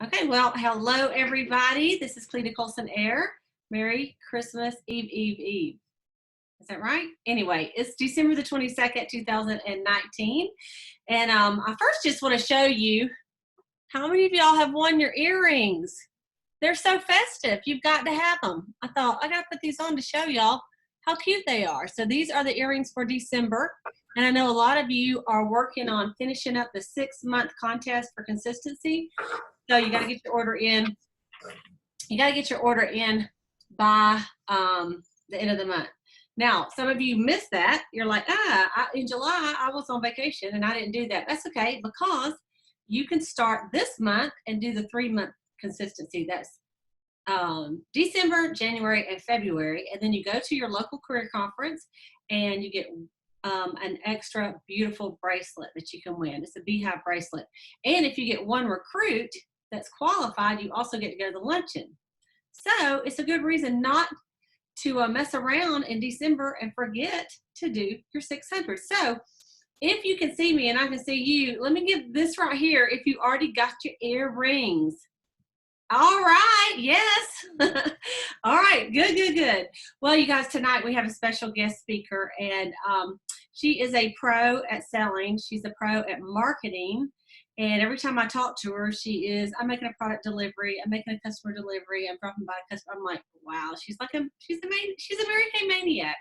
Okay, well, hello everybody. This is Cleta Colson-Eyre. Merry Christmas Eve, Eve, Eve. Is that right? Anyway, it's December the 22nd, 2019. And I first just want to show you how many of y'all have won your earrings. They're so festive. You've got to have them. I thought I got to put these on to show y'all how cute they are. So these are the earrings for December. And I know a lot of you are working on finishing up the 6-month contest for consistency. So you got to get your order in. You got to get your order in by the end of the month. Now, some of you missed that. You're like, in July, I was on vacation and I didn't do that. That's okay, because you can start this month and do the 3-month consistency. That's December, January, and February. And then you go to your local career conference and you get an extra beautiful bracelet that you can win. It's a beehive bracelet. And if you get one recruit that's qualified, you also get to go to the luncheon. So it's a good reason not to mess around in December and forget to do your 600. So if you can see me and I can see you, let me give this right here if you already got your earrings. All right, yes. All right, good. Well, you guys, tonight we have a special guest speaker, and she is a pro at selling. She's a pro at marketing. And every time I talk to her, I'm making a product delivery, I'm making a customer delivery, I'm dropping by a customer. I'm like, wow, she's a Mary Kay maniac.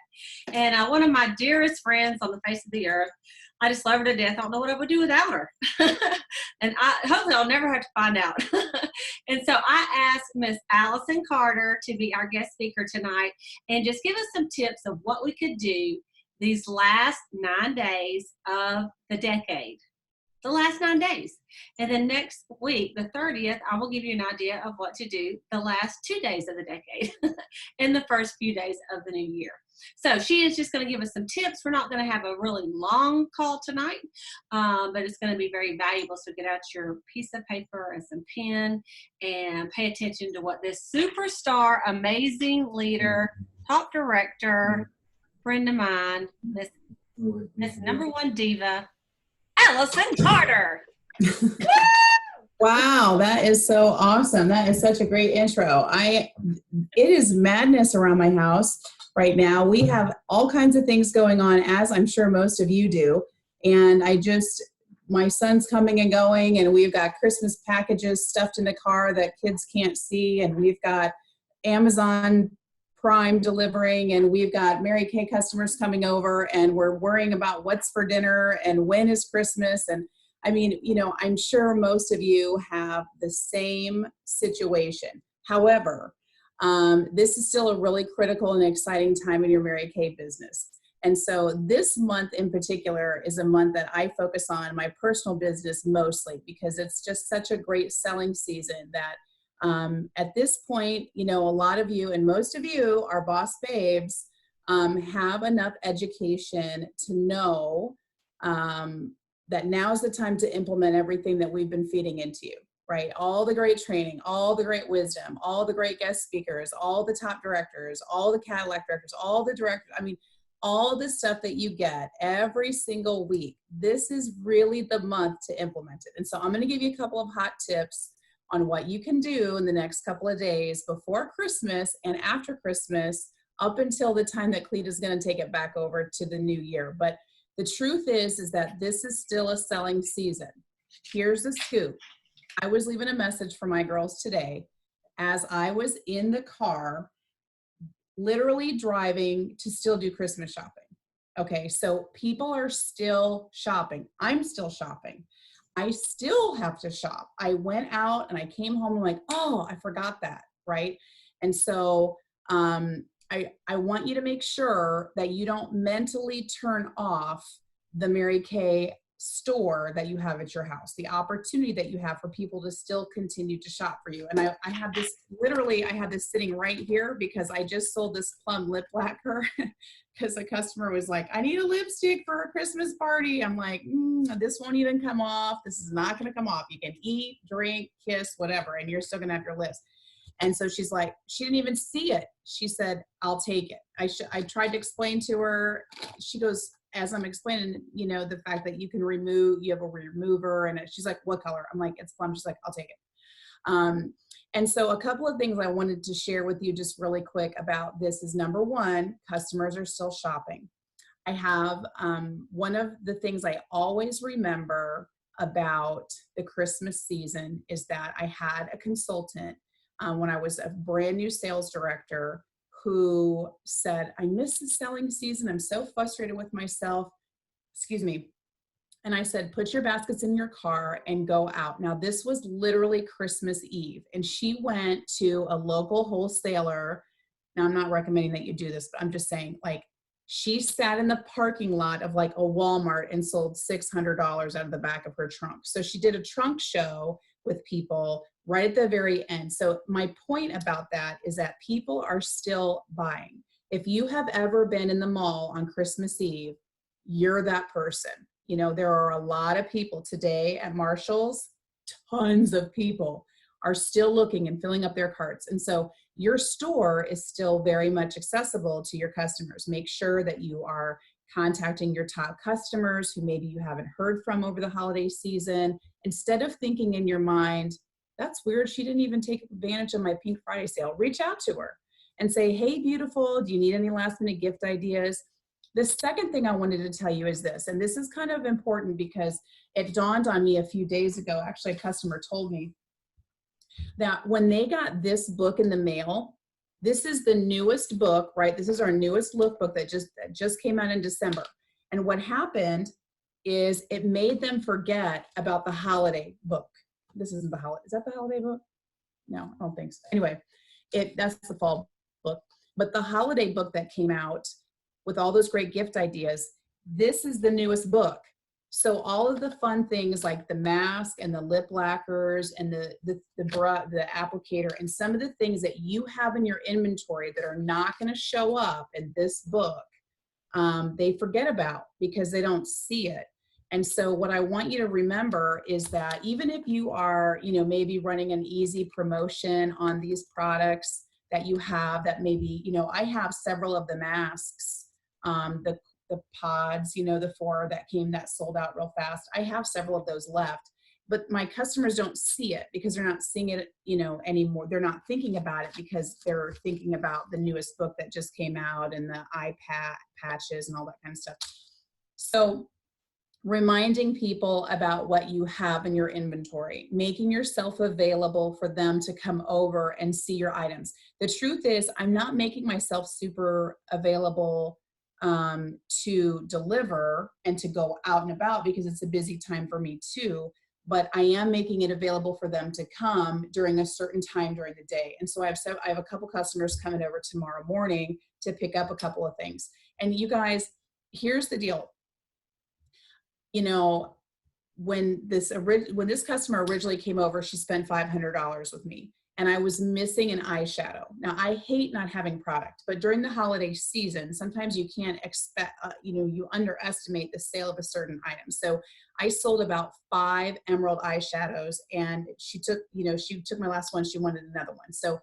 And one of my dearest friends on the face of the earth. I just love her to death. I don't know what I would do without her. And hopefully I'll never have to find out. And so I asked Miss Allison Carter to be our guest speaker tonight and just give us some tips of what we could do these last 9 days of the decade. The last 9 days. And then next week, the 30th, I will give you an idea of what to do the last 2 days of the decade and the first few days of the new year. So she is just going to give us some tips. We're not going to have a really long call tonight, but it's going to be very valuable. So get out your piece of paper and some pen and pay attention to what this superstar, amazing leader, top director, friend of mine, Miss number one diva, Allison Carter. Wow, that is so awesome. That is such a great intro. It is madness around my house right now. We have all kinds of things going on, as I'm sure most of you do. And my son's coming and going, and we've got Christmas packages stuffed in the car that kids can't see. And we've got Amazon Prime delivering, and we've got Mary Kay customers coming over, and we're worrying about what's for dinner and when is Christmas. And I mean, I'm sure most of you have the same situation. However, this is still a really critical and exciting time in your Mary Kay business. And so this month in particular is a month that I focus on my personal business mostly, because it's just such a great selling season that at this point, a lot of you and most of you, our boss babes, have enough education to know that now is the time to implement everything that we've been feeding into you, right? All the great training, all the great wisdom, all the great guest speakers, all the top directors, all the Cadillac directors, all the directors, all the stuff that you get every single week. This is really the month to implement it. And so I'm going to give you a couple of hot tips on what you can do in the next couple of days before Christmas and after Christmas, up until the time that Cleta is going to take it back over to the new year. But the truth is that this is still a selling season. Here's the scoop. I was leaving a message for my girls today as I was in the car, literally driving to still do Christmas shopping. Okay, so people are still shopping. I'm still shopping. I still have to shop. I went out and I came home and I'm like, oh, I forgot that, right? And so I want you to make sure that you don't mentally turn off the Mary Kay store that you have at your house, the opportunity that you have for people to still continue to shop for you. And I have this, literally, I have this sitting right here because I just sold this plum lip lacquer because a customer was like, I need a lipstick for a Christmas party. I'm like, this won't even come off. This is not going to come off. You can eat, drink, kiss, whatever, and you're still going to have your lips. And so she's like, she didn't even see it. She said, I'll take it. I tried to explain to her. She goes, as I'm explaining, the fact that you have a remover, and she's like, what color? I'm like, it's plum. She's like, I'll take it. And so a couple of things I wanted to share with you just really quick about this is, number one, customers are still shopping. I have one of the things I always remember about the Christmas season is that I had a consultant when I was a brand new sales director who said, I miss the selling season. I'm so frustrated with myself. Excuse me. And I said, put your baskets in your car and go out. Now, this was literally Christmas Eve. And she went to a local wholesaler. Now, I'm not recommending that you do this, but I'm just saying, like, she sat in the parking lot of like a Walmart and sold $600 out of the back of her trunk. So she did a trunk show with people right at the very end. So my point about that is that people are still buying. If you have ever been in the mall on Christmas Eve, you're that person. You know, there are a lot of people today at Marshall's, tons of people are still looking and filling up their carts. And so your store is still very much accessible to your customers. Make sure that you are contacting your top customers who maybe you haven't heard from over the holiday season. Instead of thinking in your mind, that's weird, she didn't even take advantage of my Pink Friday sale, reach out to her and say, hey, beautiful, do you need any last minute gift ideas? The second thing I wanted to tell you is this, and this is kind of important because it dawned on me a few days ago. Actually, a customer told me that when they got this book in the mail, this is the newest book, right? This is our newest lookbook that just came out in December. And what happened is it made them forget about the holiday book. This isn't the holiday. Is that the holiday book? No, I don't think so. Anyway, that's the fall book. But the holiday book that came out with all those great gift ideas, this is the newest book. So all of the fun things like the mask and the lip lacquers and the applicator and some of the things that you have in your inventory that are not going to show up in this book, they forget about because they don't see it. And so what I want you to remember is that even if you are, you know, maybe running an easy promotion on these products that you have, that maybe, you know, I have several of the masks, the pods, you know, the 4 that sold out real fast. I have several of those left, but my customers don't see it because they're not seeing it, you know, anymore. They're not thinking about it because they're thinking about the newest book that just came out and the iPad patches and all that kind of stuff. So reminding people about what you have in your inventory, making yourself available for them to come over and see your items. The truth is, I'm not making myself super available to deliver and to go out and about because it's a busy time for me too, but I am making it available for them to come during a certain time during the day. And so I have a couple customers coming over tomorrow morning to pick up a couple of things. And you guys, here's the deal. You know, when this customer originally came over, she spent $500 with me. And I was missing an eyeshadow. Now, I hate not having product, but during the holiday season, sometimes you can't expect, you underestimate the sale of a certain item. So I sold about 5 emerald eyeshadows, and she took my last one. She wanted another one. So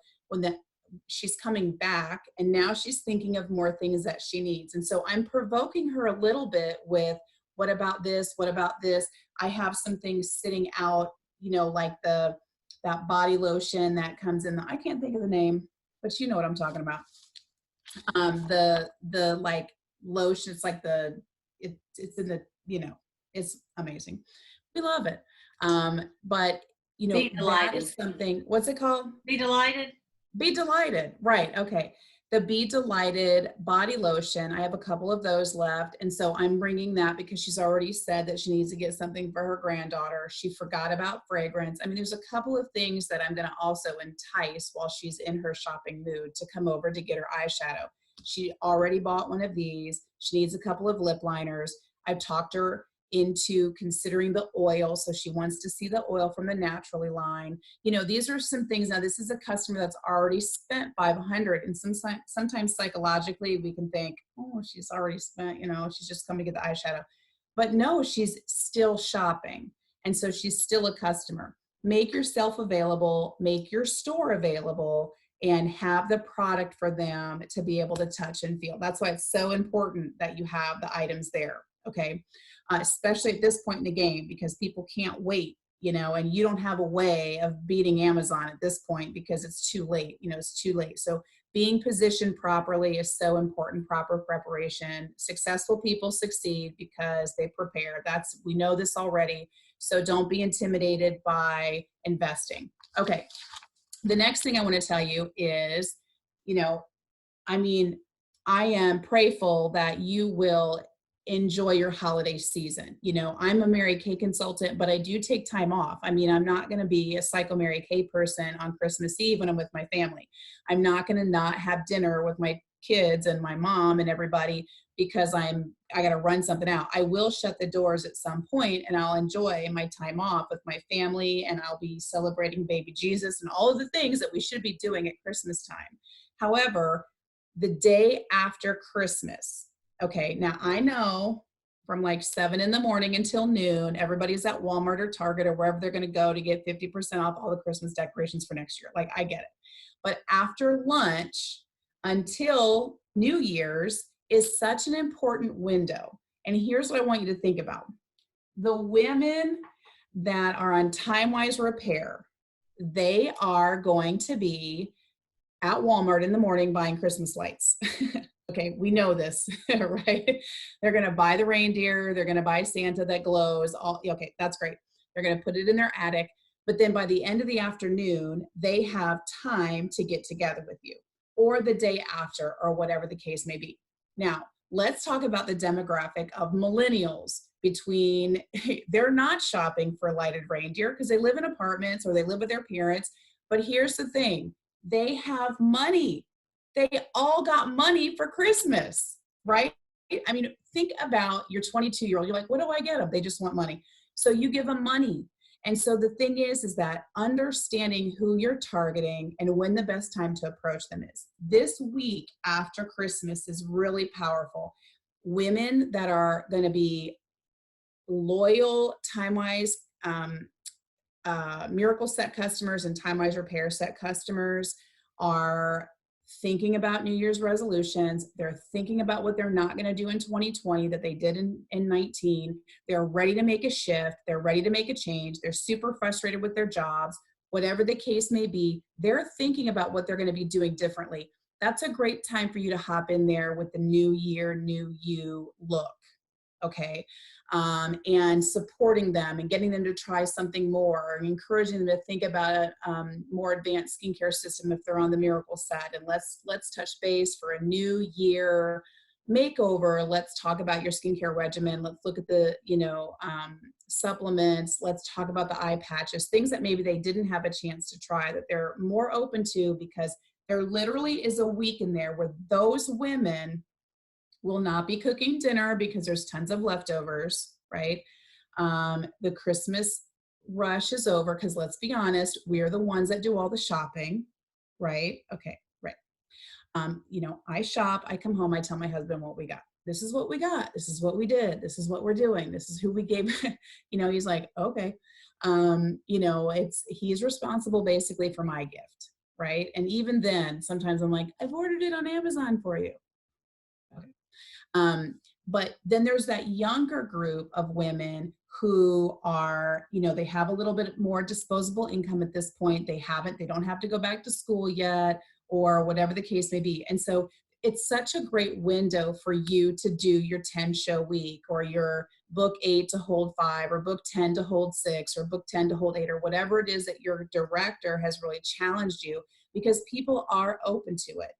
she's coming back, and now she's thinking of more things that she needs. And so I'm provoking her a little bit with, what about this? What about this? I have some things sitting out, you know, like that body lotion that comes in I can't think of the name, but you know what I'm talking about. The like lotion, it's like it's in the, you know, it's amazing. We love it. But you know, that is something, what's it called? Be Delighted. Be Delighted, right, okay. The Be Delighted body lotion, I have a couple of those left. And so I'm bringing that because she's already said that she needs to get something for her granddaughter. She forgot about fragrance. I mean, there's a couple of things that I'm going to also entice while she's in her shopping mood to come over to get her eyeshadow. She already bought one of these. She needs a couple of lip liners. I've talked her into considering the oil. So she wants to see the oil from the Naturally line. You know, these are some things. Now, this is a customer that's already spent $500. And sometimes psychologically we can think, oh, she's already spent, you know, she's just coming to get the eyeshadow. But no, she's still shopping. And so she's still a customer. Make yourself available, make your store available, and have the product for them to be able to touch and feel. That's why it's so important that you have the items there, okay? Especially at this point in the game, because people can't wait, and you don't have a way of beating Amazon at this point because it's too late, it's too late. So being positioned properly is so important. Proper preparation. Successful people succeed because they prepare. We know this already. So don't be intimidated by investing. Okay. The next thing I want to tell you is, I am prayerful that you will enjoy your holiday season. I'm a Mary Kay consultant, but I do take time off. I'm not going to be a psycho Mary Kay person on Christmas Eve when I'm with my family. I'm not going to not have dinner with my kids and my mom and everybody because I got to run something out. I will shut the doors at some point and I'll enjoy my time off with my family, and I'll be celebrating baby Jesus and all of the things that we should be doing at Christmas time. However, the day after Christmas, okay, now I know from like 7 in the morning until noon, everybody's at Walmart or Target or wherever they're going to go to get 50% off all the Christmas decorations for next year. Like, I get it. But after lunch until New Year's is such an important window. And here's what I want you to think about. The women that are on time-wise repair, they are going to be at Walmart in the morning buying Christmas lights. Okay, we know this, right? They're going to buy the reindeer. They're going to buy Santa that glows. Okay, that's great. They're going to put it in their attic. But then by the end of the afternoon, they have time to get together with you, or the day after, or whatever the case may be. Now, let's talk about the demographic of millennials. They're not shopping for lighted reindeer because they live in apartments or they live with their parents. But here's the thing. They have money. They all got money for Christmas, right? Think about your 22-year-old. You're like, what do I get them? They just want money. So you give them money. And so the thing is that understanding who you're targeting and when the best time to approach them is. This week after Christmas is really powerful. Women that are going to be loyal, time-wise, Miracle Set customers and time-wise repair set customers are thinking about New Year's resolutions. They're thinking about what they're not going to do in 2020 that they did in 19. They're ready to make a shift. They're ready to make a change. They're super frustrated with their jobs. Whatever the case may be, they're thinking about what they're going to be doing differently. That's a great time for you to hop in there with the new year, new you look. Okay. And supporting them and getting them to try something more, and encouraging them to think about a more advanced skincare system if they're on the Miracle Set. And let's touch base for a new year makeover. Let's talk about your skincare regimen. Let's look at the, supplements. Let's talk about the eye patches, things that maybe they didn't have a chance to try that they're more open to, because there literally is a week in there where those women will not be cooking dinner because there's tons of leftovers, right? The Christmas rush is over because, let's be honest, we are the ones that do all the shopping, right? Okay, right. I shop, I come home, I tell my husband what we got. This is what we got. This is what we did. This is what we're doing. This is who we gave, he's like, okay. He's responsible basically for my gift, right? And even then, sometimes I'm like, I've ordered it on Amazon for you. Okay. But then there's that younger group of women who are, they have a little bit more disposable income at this point. They don't have to go back to school yet, or whatever the case may be. And so it's such a great window for you to do your 10-show week, or your book 8 to hold 5, or book 10 to hold 6, or book 10 to hold 8, or whatever it is that your director has really challenged you, because people are open to it.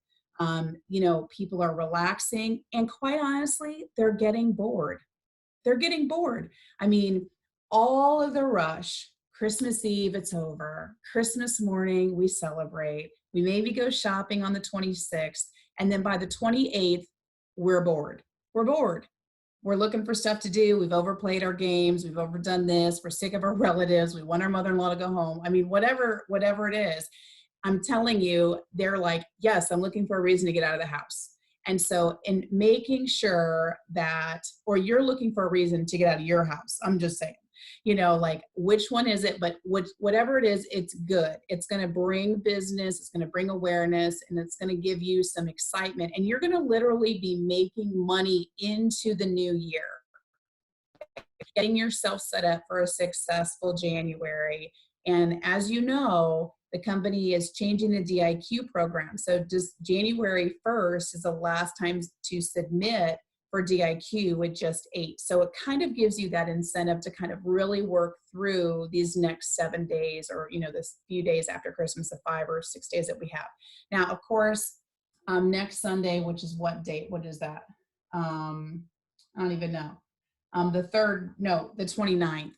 People are relaxing, and quite honestly, they're getting bored. They're getting bored. All of the rush, Christmas Eve, it's over. Christmas morning, we celebrate. We maybe go shopping on the 26th. And then by the 28th, we're bored. We're bored. We're looking for stuff to do. We've overplayed our games. We've overdone this. We're sick of our relatives. We want our mother-in-law to go home. Whatever it is. I'm telling you, they're like, yes, I'm looking for a reason to get out of the house. And so in making sure that, or you're looking for a reason to get out of your house, I'm just saying, which one is it? But whatever it is, it's good. It's going to bring business. It's going to bring awareness, and it's going to give you some excitement. And you're going to literally be making money into the new year. getting yourself set up for a successful January. And as you know, the company is changing the DIQ program. So just January 1st is the last time to submit for DIQ with just 8. So it kind of gives you that incentive to kind of really work through these next 7 days, or, this few days after Christmas, the 5 or 6 days that we have. Now, of course, next Sunday, which is what date? What is that? I don't even know. The 29th.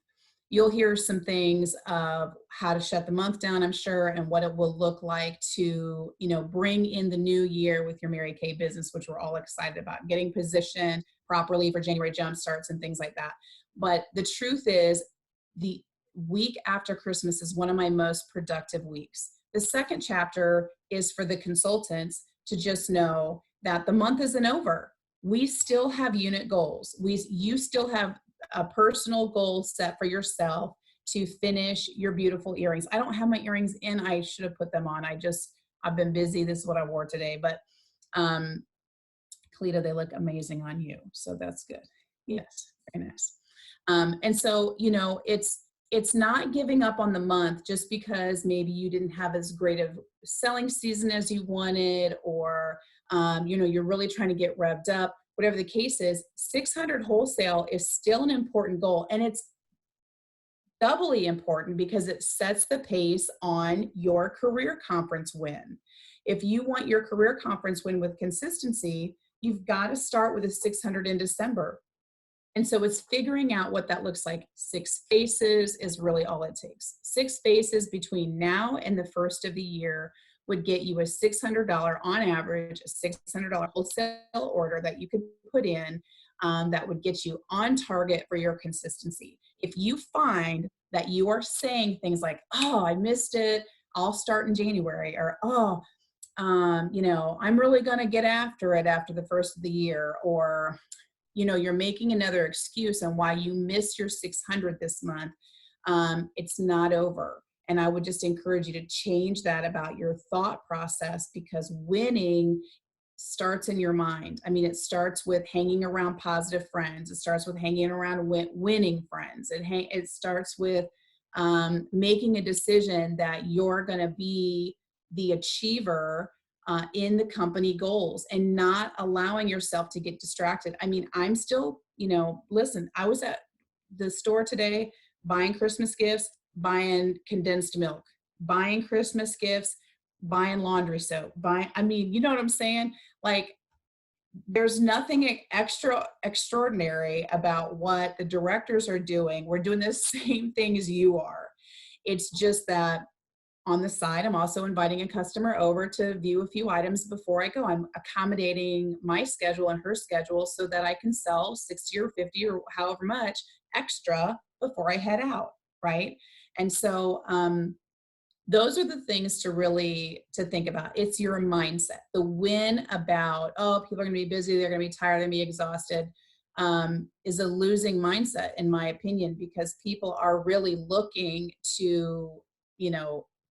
You'll hear some things of how to shut the month down, I'm sure, and what it will look like to, bring in the new year with your Mary Kay business, which we're all excited about, getting positioned properly for January jump starts and things like that. But the truth is, the week after Christmas is one of my most productive weeks. The second chapter is for the consultants to just know that the month isn't over. We still have unit goals. You still have a personal goal set for yourself to finish your beautiful earrings. I don't have my earrings in. I should have put them on. I've been busy. This is what I wore today, but Cleta, they look amazing on you. So that's good. Yes, very nice. And so, it's not giving up on the month just because maybe you didn't have as great of selling season as you wanted, or, you're really trying to get revved up. Whatever the case is, 600 wholesale is still an important goal. And it's doubly important because it sets the pace on your career conference win. If you want your career conference win with consistency, you've got to start with a 600 in December. And so it's figuring out what that looks like. 6 faces is really all it takes. 6 faces between now and the first of the year would get you a $600 on average, a $600 wholesale order that you could put in that would get you on target for your consistency. If you find that you are saying things like, oh, I missed it, I'll start in January, or, I'm really going to get after it after the first of the year, or, you're making another excuse on why you missed your 600 this month, it's not over. And I would just encourage you to change that about your thought process, because winning starts in your mind. I mean, it starts with hanging around positive friends. It starts with hanging around winning friends. It starts with making a decision that you're going to be the achiever in the company goals, and not allowing yourself to get distracted. I mean, I'm still, listen, I was at the store today buying Christmas gifts, buying condensed milk, buying Christmas gifts, buying laundry soap, you know what I'm saying? Like, there's nothing extraordinary about what the directors are doing. We're doing the same thing as you are. It's just that on the side, I'm also inviting a customer over to view a few items before I go. I'm accommodating my schedule and her schedule so that I can sell 60 or 50 or however much extra before I head out, right? And so those are the things to think about. It's your mindset. The win about, oh, people are going to be busy, they're going to be tired, they're going to be exhausted, is a losing mindset, in my opinion, because people are really looking to,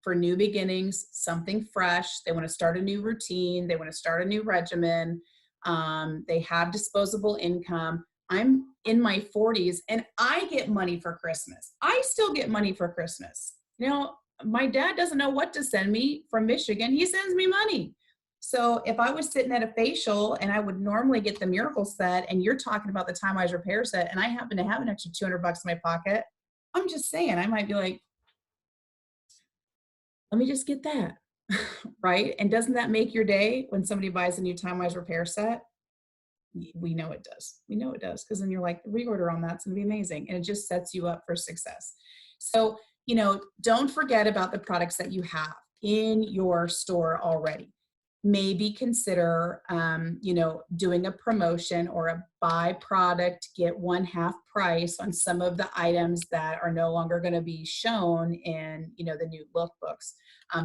for new beginnings, something fresh. They want to start a new routine. They want to start a new regimen. They have disposable income. I'm in my 40s and I get money for Christmas. I still get money for Christmas. My dad doesn't know what to send me from Michigan. He sends me money. So if I was sitting at a facial and I would normally get the Miracle set, and you're talking about the Time Wise repair set, and I happen to have an extra $200 in my pocket, I'm just saying, I might be like, let me just get that, right? And doesn't that make your day when somebody buys a new Time Wise repair set? We know it does. We know it does, because then you're like, the reorder on that's going to be amazing. And it just sets you up for success. So, don't forget about the products that you have in your store already. Maybe consider, doing a promotion or a buy product, get one half price on some of the items that are no longer going to be shown in, the new lookbooks,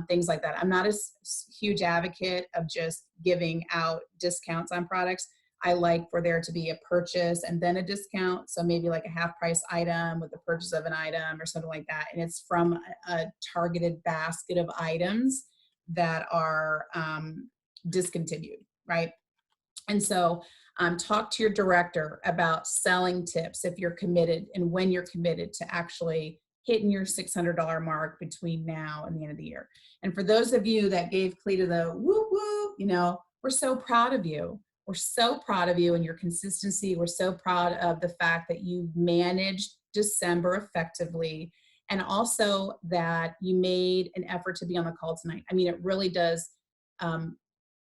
things like that. I'm not a huge advocate of just giving out discounts on products. I like for there to be a purchase and then a discount. So maybe like a half price item with the purchase of an item or something like that. And it's from a targeted basket of items that are discontinued, right? And so talk to your director about selling tips if you're committed and when you're committed to actually hitting your $600 mark between now and the end of the year. And for those of you that gave Cleta the woo woo, you know, we're so proud of you. We're so proud of you and your consistency. We're so proud of the fact that you managed December effectively, and also that you made an effort to be on the call tonight. I mean, it really does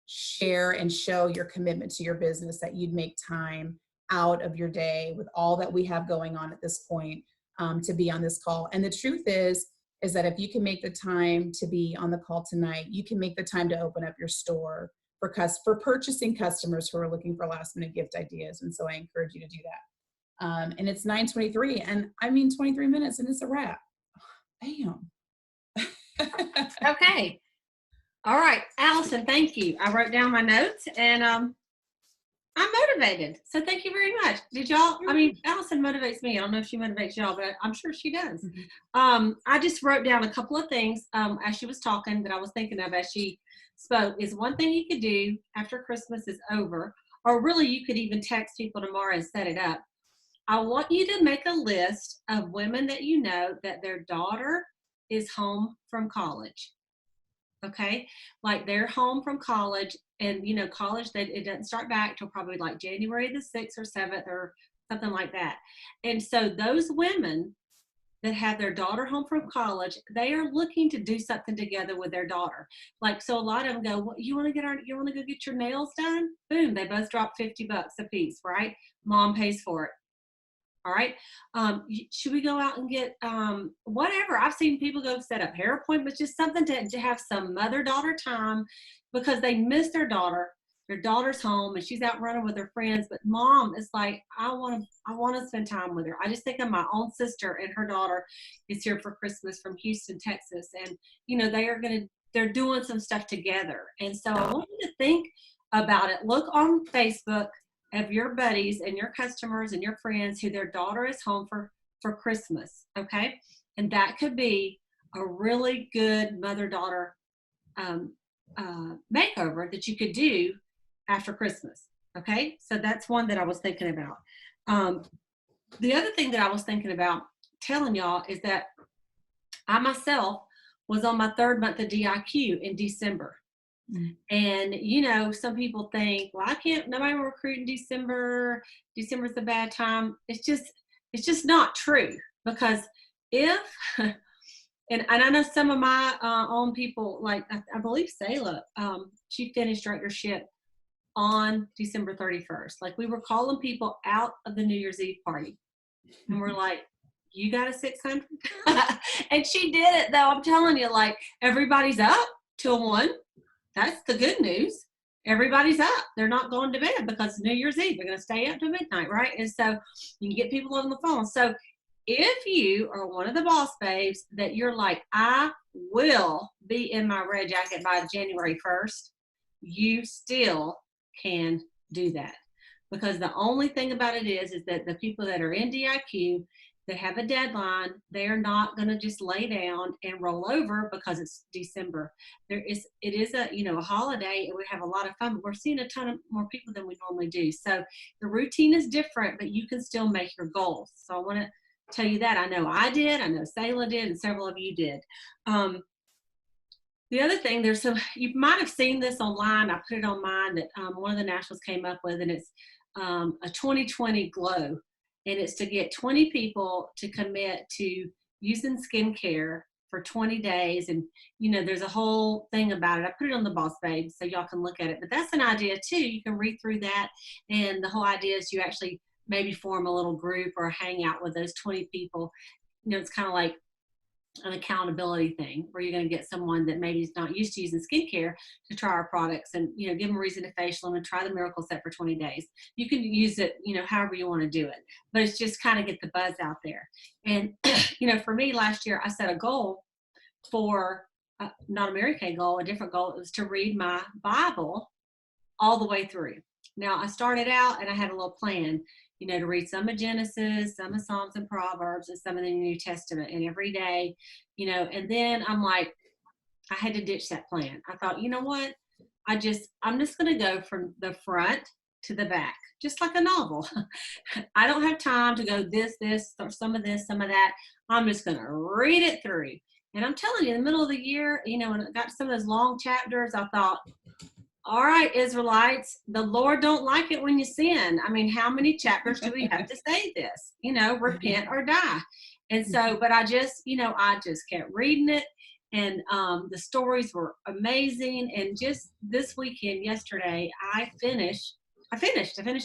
share and show your commitment to your business, that you'd make time out of your day with all that we have going on at this point to be on this call. And the truth is that if you can make the time to be on the call tonight, you can make the time to open up your store for purchasing customers who are looking for last minute gift ideas. And so I encourage you to do that. And it's 9:23, and I mean 23 minutes, and it's a wrap. Bam. Okay. All right, Allison, thank you. I wrote down my notes, and I'm motivated. So thank you very much. Did y'all, I mean, Allison motivates me. I don't know if she motivates y'all, but I'm sure she does. I just wrote down a couple of things as she was talking that I was thinking of as she spoke. Is one thing you could do after Christmas is over, or really you could even text people tomorrow and set it up. I want you to make a list of women that you know that their daughter is home from college. Okay, like they're home from college, and you know, college, that it doesn't start back till probably like January the 6th or 7th or something like that. And so those women that have their daughter home from college, they are looking to do something together with their daughter. Like, so a lot of them go, well, you want to go get your nails done? Boom, they both drop $50 a piece, right? Mom pays for it. All right. Should we go out and get whatever? I've seen people go set up hair appointments, just something to have some mother-daughter time, because they miss their daughter. Their daughter's home and she's out running with her friends, but mom is like, I want to spend time with her. I just think of my own sister, and her daughter is here for Christmas from Houston, Texas, and you know they're doing some stuff together. And so I want you to think about it. Look on Facebook of your buddies and your customers and your friends who their daughter is home for Christmas, okay? And that could be a really good mother-daughter makeover that you could do after Christmas, okay? So that's one that I was thinking about. The other thing that I was thinking about telling y'all is that I myself was on my 3rd month of DIQ in December. And you know, some people think, well, nobody will recruit in December. December's a bad time. It's just not true, because if and I know some of my own people, like I believe Sayla, she finished directorship on December 31st. Like, we were calling people out of the New Year's Eve party, and we're like, you got a 600? And she did it, though. I'm telling you, like, everybody's up till 1. That's the good news. Everybody's up. They're not going to bed because it's New Year's Eve. They're going to stay up to midnight, right? And so you can get people on the phone. So if you are one of the boss babes that you're like, I will be in my red jacket by January 1st, you still can do that. Because the only thing about it is that the people that are in DIQ, they have a deadline. They are not going to just lay down and roll over because it's December. It is a holiday, and we have a lot of fun, but we're seeing a ton of more people than we normally do. So the routine is different, but you can still make your goals. So I want to tell you that. I know I did. I know Sayla did, and several of you did. The other thing, you might have seen this online. I put it on mine that one of the nationals came up with, and it's a 2020 glow. And it's to get 20 people to commit to using skincare for 20 days. And, you know, there's a whole thing about it. I put it on the Boss Babe so y'all can look at it. But that's an idea, too. You can read through that. And the whole idea is you actually maybe form a little group or hang out with those 20 people. You know, it's kind of like an accountability thing where you're going to get someone that maybe is not used to using skincare to try our products, and, you know, give them a reason to facial them and try the miracle set for 20 days. You can use it, you know, however you want to do it, but it's just kind of get the buzz out there. And, you know, for me last year, I set a goal for not a Mary Kay goal, a different goal. It was to read my Bible all the way through. Now I started out and I had a little plan, you know, to read some of Genesis, some of Psalms and Proverbs, and some of the New Testament, and every day, you know, and then I'm like, I had to ditch that plan. I thought, you know what? I'm just going to go from the front to the back, just like a novel. I don't have time to go this, or some of this, some of that. I'm just going to read it through. And I'm telling you, in the middle of the year, when I got to some of those long chapters, I thought, all right, Israelites, the Lord don't like it when you sin. I mean, how many chapters do we have to say this? Repent or die. And so, but I just kept reading it. And the stories were amazing. And just this weekend, yesterday, I finished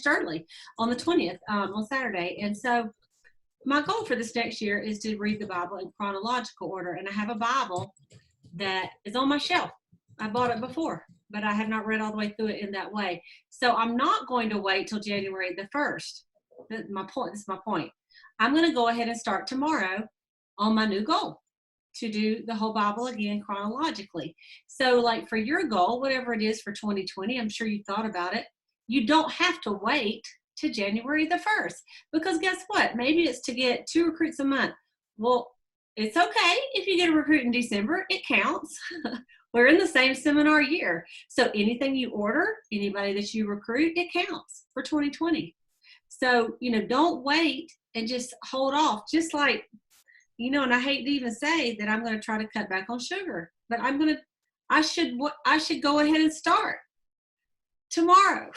early on the 20th, on Saturday. And so my goal for this next year is to read the Bible in chronological order. And I have a Bible that is on my shelf. I bought it before, but I have not read all the way through it in that way. So I'm not going to wait till January the 1st. This is my point. I'm going to go ahead and start tomorrow on my new goal to do the whole Bible again chronologically. So like for your goal, whatever it is for 2020, I'm sure you thought about it. You don't have to wait to January the 1st, because guess what? Maybe it's to get 2 recruits a month. Well, it's okay if you get a recruit in December, it counts. We're in the same seminar year. So anything you order, anybody that you recruit, it counts for 2020. So, don't wait and just hold off. Just like, and I hate to even say that I'm going to try to cut back on sugar, but I should go ahead and start tomorrow.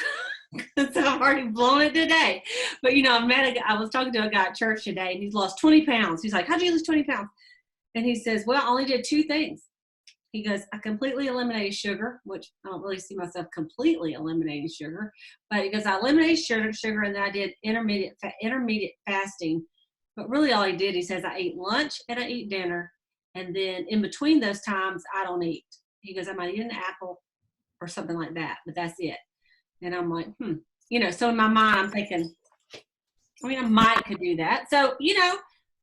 So I've already blown it today. But, I was talking to a guy at church today, and he's lost 20 pounds. He's like, how'd you lose 20 pounds? And he says, well, I only did 2 things. He goes, I completely eliminated sugar, which I don't really see myself completely eliminating sugar. But he goes, I eliminated sugar, and then I did intermediate fasting. But really all he did, he says, I ate lunch and I eat dinner. And then in between those times, I don't eat. He goes, I might eat an apple or something like that, but that's it. And I'm like, so in my mind, I'm thinking, I might could do that. So,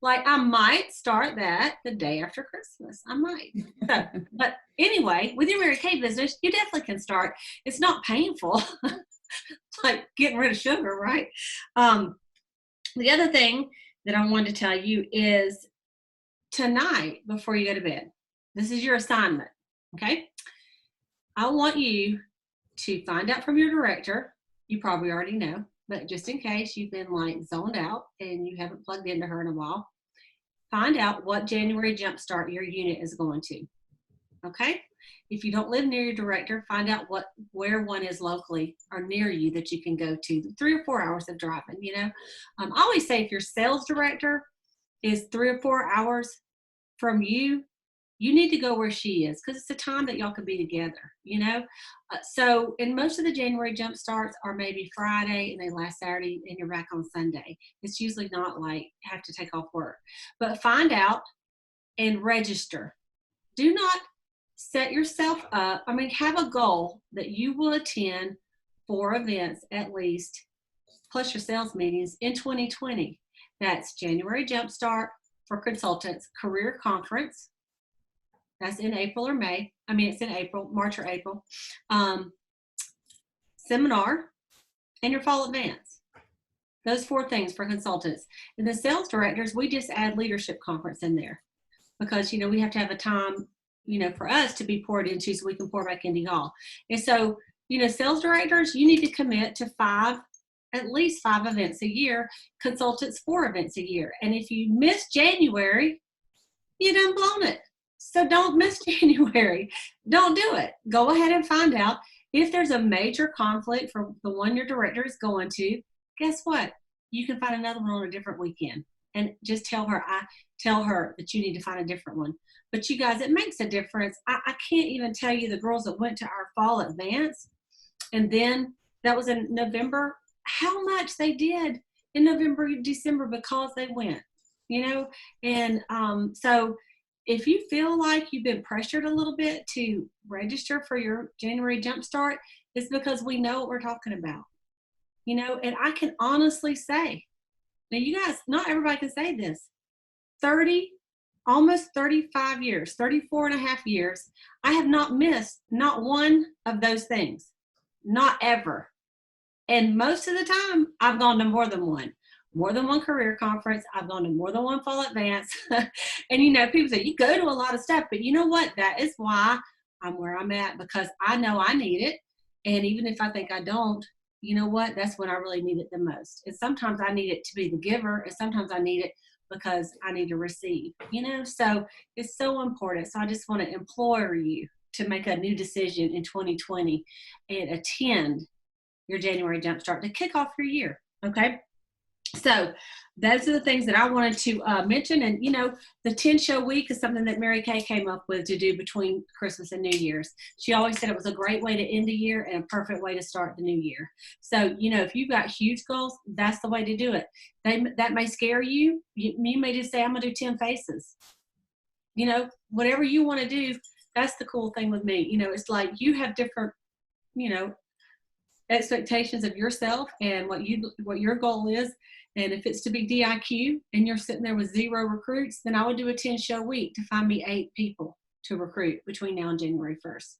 like I might start that the day after Christmas. I might. So, but anyway, with your Mary Kay business, you definitely can start. It's not painful. Like getting rid of sugar, right? The other thing that I wanted to tell you is tonight before you go to bed, this is your assignment, okay? I want you to find out from your director. You probably already know, but just in case you've been like zoned out and you haven't plugged into her in a while, find out what January jumpstart your unit is going to, okay? If you don't live near your director, find out where one is locally or near you that you can go to. 3 or 4 hours of driving, I always say if your sales director is 3 or 4 hours from you, you need to go where she is, because it's a time that y'all could be together, So, and most of the January jump starts are maybe Friday and they last Saturday and you're back on Sunday. It's usually not like have to take off work. But find out and register. Do not set yourself up. Have a goal that you will attend 4 events at least, plus your sales meetings in 2020. That's January Jumpstart for Consultants Career Conference. That's in April or May. It's in April, March or April. Seminar and your fall advance. Those 4 things for consultants. And the sales directors, we just add leadership conference in there because, we have to have a time, for us to be poured into so we can pour back into y'all. And so, sales directors, you need to commit to at least 5 events a year, consultants 4 events a year. And if you miss January, you done blown it. So don't miss January. Don't do it. Go ahead and find out if there's a major conflict for the one your director is going to. Guess what? You can find another one on a different weekend, and just tell her that you need to find a different one. But you guys, it makes a difference. I can't even tell you the girls that went to our fall advance, and then that was in November, how much they did in November, December because they went, and so if you feel like you've been pressured a little bit to register for your January Jumpstart, it's because we know what we're talking about, and I can honestly say, now you guys, not everybody can say this, almost 35 years, 34 and a half years, I have not missed not one of those things, not ever. And most of the time, I've gone to more than one career conference. I've gone to more than one fall advance. And, people say, you go to a lot of stuff, but you know what? That is why I'm where I'm at, because I know I need it. And even if I think I don't, you know what? That's when I really need it the most. And sometimes I need it to be the giver, and sometimes I need it because I need to receive, So it's so important. So I just want to implore you to make a new decision in 2020 and attend your January Jumpstart to kick off your year. Okay. So those are the things that I wanted to mention. And, the 10 show week is something that Mary Kay came up with to do between Christmas and New Year's. She always said it was a great way to end the year and a perfect way to start the new year. So, if you've got huge goals, that's the way to do it. That may scare you. You may just say, I'm going to do 10 faces. Whatever you want to do, that's the cool thing with me. It's like you have different, expectations of yourself and what your goal is. And if it's to be DIQ and you're sitting there with 0 recruits, then I would do a 10 show week to find me 8 people to recruit between now and January 1st.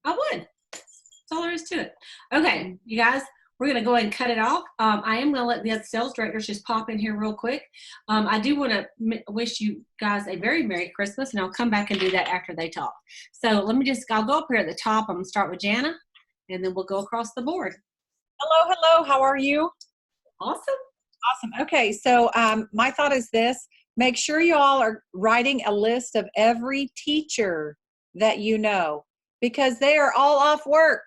I would. That's all there is to it. Okay, you guys, we're going to go ahead and cut it off. I am going to let the other sales directors just pop in here real quick. I do want to wish you guys a very Merry Christmas, and I'll come back and do that after they talk. So I'll go up here at the top. I'm going to start with Jana, and then we'll go across the board. Hello. How are you? Awesome. Okay, so my thought is this. Make sure you all are writing a list of every teacher that you know, because they are all off work.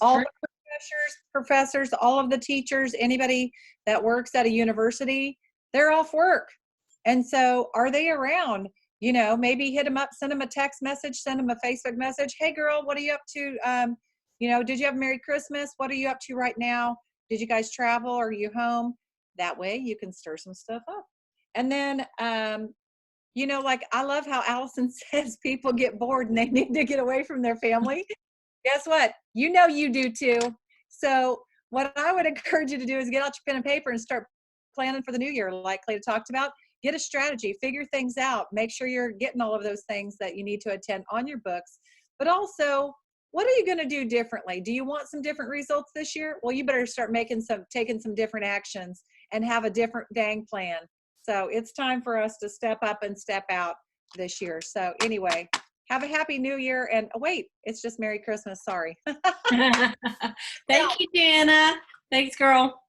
All the professors, all of the teachers, anybody that works at a university, they're off work. And so are they around? Maybe hit them up, send them a text message, send them a Facebook message. Hey girl, what are you up to? Did you have a Merry Christmas? What are you up to right now? Did you guys travel? Are you home? That way you can stir some stuff up. And then, like I love how Allison says people get bored and they need to get away from their family. Guess what? You do too. So what I would encourage you to do is get out your pen and paper and start planning for the new year, like Cleta talked about. Get a strategy, figure things out, make sure you're getting all of those things that you need to attend on your books. But also, what are you going to do differently? Do you want some different results this year? Well, you better start taking some different actions and have a different dang plan. So it's time for us to step up and step out this year. So anyway, have a happy new year. And wait, it's just Merry Christmas. Sorry. Thank you, Jana. Thanks, girl.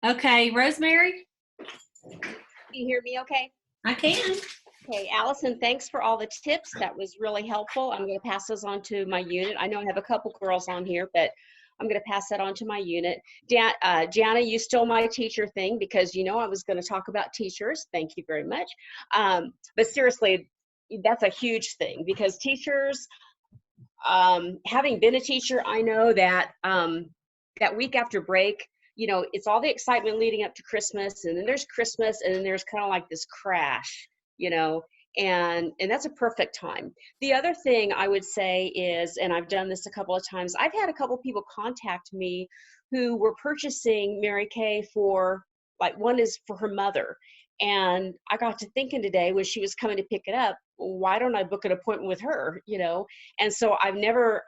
Okay, Rosemary. Can you hear me okay? I can. Okay, Allison, thanks for all the tips. That was really helpful. I'm going to pass those on to my unit. I know I have a couple girls on here, but I'm going to pass that on to my unit. Jana, you stole my teacher thing because I was going to talk about teachers. Thank you very much. But seriously, that's a huge thing because teachers, having been a teacher, I know that that week after break, it's all the excitement leading up to Christmas, and then there's Christmas, and then there's kind of like this crash. And that's a perfect time. The other thing I would say is, and I've done this a couple of times, I've had a couple of people contact me who were purchasing Mary Kay for, like, one is for her mother. And I got to thinking today when she was coming to pick it up, why don't I book an appointment with her, And so I've never,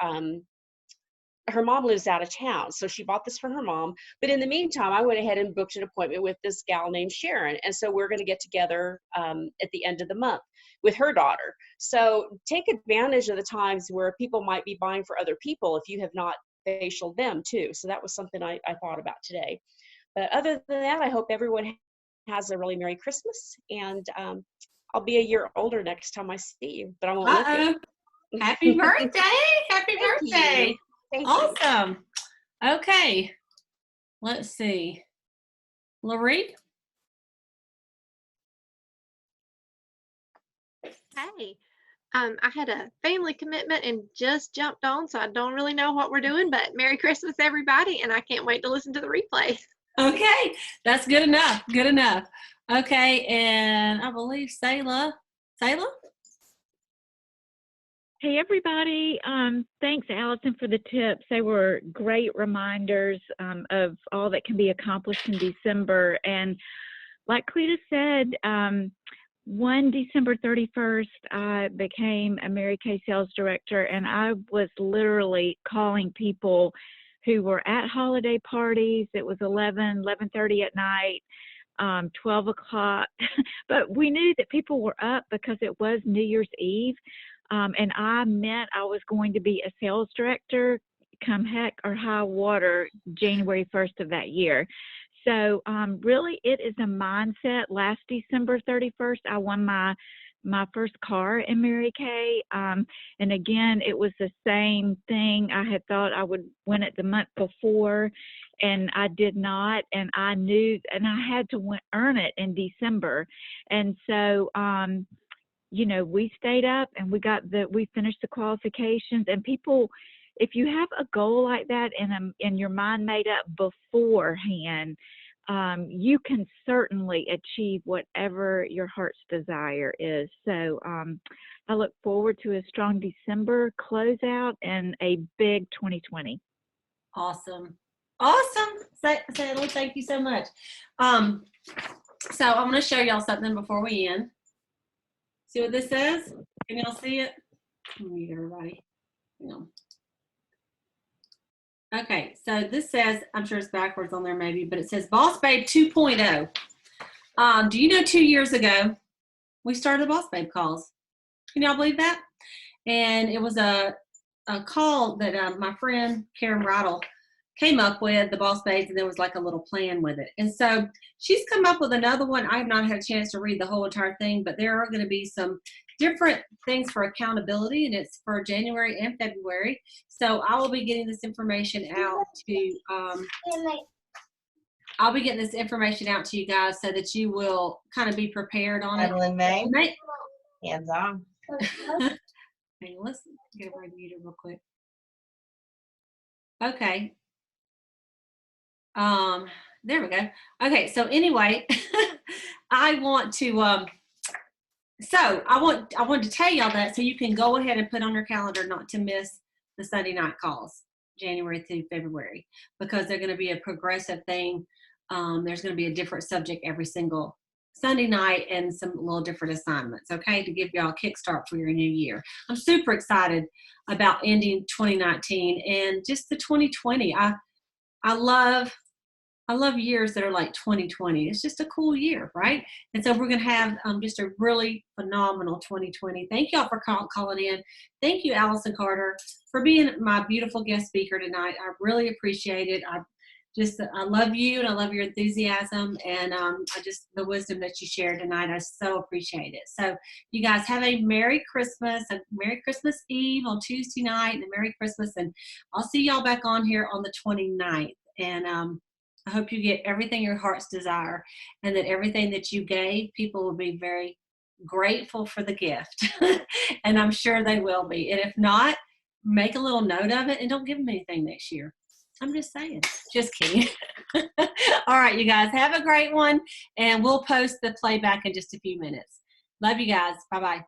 her mom lives out of town, so she bought this for her mom. But in the meantime, I went ahead and booked an appointment with this gal named Sharon. And so we're going to get together at the end of the month with her daughter. So take advantage of the times where people might be buying for other people if you have not facialed them too. So that was something I thought about today. But other than that, I hope everyone has a really Merry Christmas. And I'll be a year older next time I see you, but I won't look it. Happy birthday! Happy birthday! You. Thank Awesome. You. Okay. Let's see. Lorraine? Hey, I had a family commitment and just jumped on, so I don't really know what we're doing, but Merry Christmas, everybody, and I can't wait to listen to the replay. Okay. That's good enough. Good enough. Okay. And I believe Sayla. Sayla? Hey, everybody. Thanks, Allison, for the tips. They were great reminders of all that can be accomplished in December. And like Cleta said, one December 31st, I became a Mary Kay sales director, and I was literally calling people who were at holiday parties. It was 11:30 at night, 12 o'clock. But we knew that people were up because it was New Year's Eve. And I meant I was going to be a sales director come heck or high water January 1st of that year. So really it is a mindset. Last December 31st, I won my first car in Mary Kay. And again, it was the same thing. I had thought I would win it the month before, and I did not. And I knew, and I had to earn it in December. And so, you know, we stayed up and we finished the qualifications. And people, if you have a goal like that and your mind made up beforehand, you can certainly achieve whatever your heart's desire is. So I look forward to a strong December closeout and a big 2020. Awesome. Awesome. Sadly, thank you so much. So I'm going to show y'all something before we end. See what this says? Can y'all see it? Let me get everybody. Hang on. Okay, so this says, I'm sure it's backwards on there maybe, but it says Boss Babe 2.0. Do you know 2 years ago, we started Boss Babe calls? Can y'all believe that? And it was a call that my friend Karen Rattle came up with, the Boss Babes, and there was like a little plan with it. And so she's come up with another one. I have not had a chance to read the whole entire thing, but there are going to be some different things for accountability, and it's for January and February. So I will be getting this information out to I'll be getting this information out to you guys so that you will kind of be prepared on it. Evelyn May, hands on. Hey, let's get everybody muted real quick. Okay. There we go. Okay, so anyway, I want to I want to tell y'all that so you can go ahead and put on your calendar not to miss the Sunday night calls, January through February, because they're going to be a progressive thing. There's going to be a different subject every single Sunday night and some little different assignments, okay, to give y'all a kickstart for your new year. I'm super excited about ending 2019 and just the 2020. I love years that are like 2020. It's just a cool year, right? And so we're going to have just a really phenomenal 2020. Thank y'all for calling in. Thank you, Allison Carter, for being my beautiful guest speaker tonight. I really appreciate it. I love you, and I love your enthusiasm, and the wisdom that you shared tonight. I so appreciate it. So you guys have a Merry Christmas Eve on Tuesday night, and a Merry Christmas, and I'll see y'all back on here on the 29th. And I hope you get everything your heart's desire, and that everything that you gave, people will be very grateful for the gift. And I'm sure they will be. And if not, make a little note of it and don't give them anything next year. I'm just saying. Just kidding. All right, you guys, have a great one, and we'll post the playback in just a few minutes. Love you guys. Bye-bye.